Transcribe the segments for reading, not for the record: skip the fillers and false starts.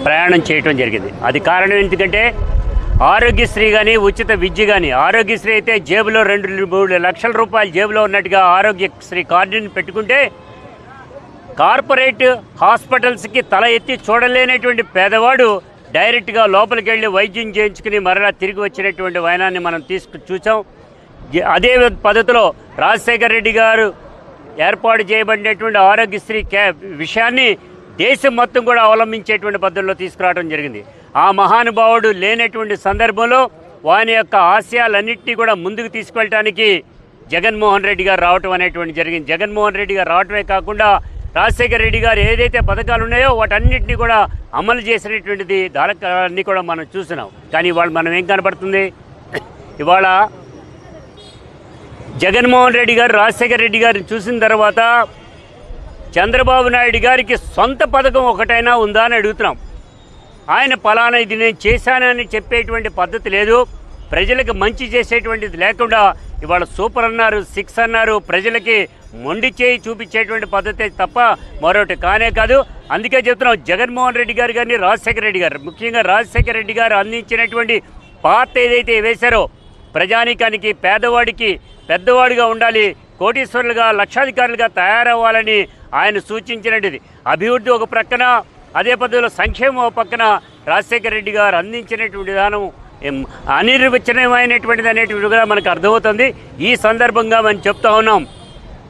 ప్రయాణం చేయటం జరిగింది. అది కారణం ఎందుకంటే ఆరోగ్యశ్రీ కానీ ఉచిత విద్య కానీ, ఆరోగ్యశ్రీ అయితే జేబులో 2-3 లక్షల రూపాయలు జేబులో ఉన్నట్టుగా ఆరోగ్యశ్రీ కార్డుని పెట్టుకుంటే కార్పొరేట్ హాస్పిటల్స్కి తల ఎత్తి చూడలేనటువంటి పేదవాడు డైరెక్ట్గా లోపలికి వెళ్ళి వైద్యం చేయించుకుని మరలా తిరిగి వచ్చినటువంటి వైనాన్ని మనం చూసాం. అదే పద్ధతిలో రాజశేఖర రెడ్డి గారు ఏర్పాటు చేయబడినటువంటి ఆరోగ్యశ్రీ విషయాన్ని దేశం మొత్తం కూడా అవలంబించేటువంటి పద్ధతిలో తీసుకురావడం జరిగింది. ఆ మహానుభావుడు లేనటువంటి సందర్భంలో వాని యొక్క ఆశయాలన్నింటినీ కూడా ముందుకు తీసుకెళ్ళటానికి జగన్మోహన్ రెడ్డి గారు రావటం అనేటువంటి జరిగింది. జగన్మోహన్ రెడ్డి గారు రావటమే కాకుండా రాజశేఖర రెడ్డి గారు ఏదైతే పథకాలు ఉన్నాయో వాటన్నిటినీ కూడా అమలు చేసినటువంటిది దాఖలాన్ని కూడా మనం చూస్తున్నాం. కానీ ఇవాళ మనం ఏం కనపడుతుంది, ఇవాళ జగన్మోహన్ రెడ్డి గారు రాజశేఖర రెడ్డి గారిని చూసిన తర్వాత చంద్రబాబు నాయుడు గారికి సొంత పథకం ఒకటైనా ఉందా అని అడుగుతున్నాం. ఆయన పలానా ఇది నేను చేశానని చెప్పేటువంటి పద్ధతి లేదు, ప్రజలకు మంచి చేసేటువంటిది లేకుండా ఇవాళ సూపర్ అన్నారు, 6 అన్నారు, ప్రజలకి మొండి చేయి చూపించేటువంటి పద్ధతి తప్ప మరొకటి కానే కాదు. అందుకే చెప్తున్నాం, జగన్మోహన్ రెడ్డి గారు కానీ రాజశేఖర రెడ్డి గారు, ముఖ్యంగా రాజశేఖర రెడ్డి గారు అందించినటువంటి పాత్ర ఏదైతే వేశారో ప్రజానీకానికి, పేదవాడికి పెద్దవాడిగా ఉండాలి, కోటీశ్వరులుగా లక్షాధికారులుగా తయారవ్వాలని ఆయన సూచించినది. అభివృద్ధి ఒక ప్రక్కన, అదే పద్ధతిలో సంక్షేమం ఒక పక్కన రాజశేఖర రెడ్డి గారు అందించినటువంటి విధానం అనిర్వచనమైనటువంటిది అనేటువంటిది కూడా మనకు అర్థమవుతుంది. ఈ సందర్భంగా మనం చెప్తా ఉన్నాం,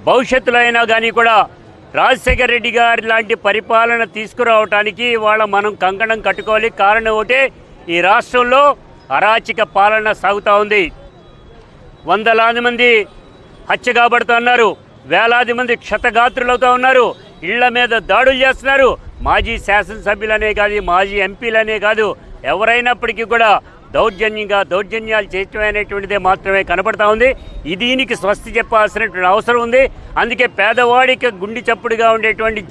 భవిష్యత్తులో అయినా కానీ కూడా రాజశేఖర రెడ్డి గారి లాంటి పరిపాలన తీసుకురావటానికి ఇవాళ మనం కంకణం కట్టుకోవాలి. కారణం ఒకటే, ఈ రాష్ట్రంలో అరాచక పాలన సాగుతూ ఉంది. వందలాది మంది హత్య కాబడుతున్నారు, వేలాది మంది క్షతగాత్రులవుతూ ఉన్నారు, ఇళ్ల మీద దాడులు చేస్తున్నారు. మాజీ శాసనసభ్యులనే కాదు, మాజీ ఎంపీలనే కాదు, ఎవరైనప్పటికీ కూడా దౌర్జన్యాలు చేయటం అనేటువంటిదే మాత్రమే కనపడతా ఉంది. దీనికి స్వస్తి చెప్పాల్సినటువంటి అవసరం ఉంది. అందుకే పేదవాడికి గుండె చప్పుడుగా ఉండేటువంటి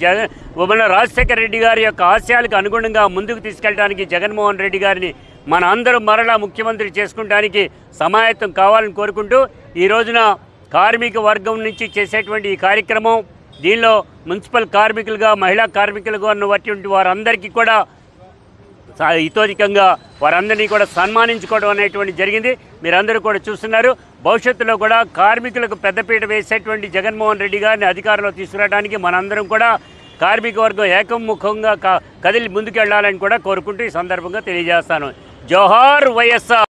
మన రాజశేఖర రెడ్డి గారి యొక్క ఆశయాలకు అనుగుణంగా ముందుకు తీసుకెళ్ళడానికి జగన్మోహన్ రెడ్డి గారిని మన అందరూ మరలా ముఖ్యమంత్రి చేసుకుంటానికి సమాయత్తం కావాలని కోరుకుంటూ ఈ రోజున కార్మిక వర్గం నుంచి చేసేటువంటి ఈ కార్యక్రమం, దీనిలో మున్సిపల్ కార్మికులుగా, మహిళా కార్మికులుగా ఉన్నటువంటి వారందరికీ కూడా ఇతోధికంగా వారందరినీ కూడా సన్మానించుకోవడం అనేటువంటి జరిగింది. మీరందరూ కూడా చూస్తున్నారు. భవిష్యత్తులో కూడా కార్మికులకు పెద్దపీట వేసేటువంటి జగన్మోహన్ రెడ్డి గారిని అధికారంలో తీసుకురావడానికి మనందరం కూడా కార్మిక వర్గం ఏకముఖంగా కదిలి ముందుకెళ్లాలని కూడా కోరుకుంటూ ఈ సందర్భంగా తెలియజేస్తాను. జోహార్ వైఎస్ఆర్.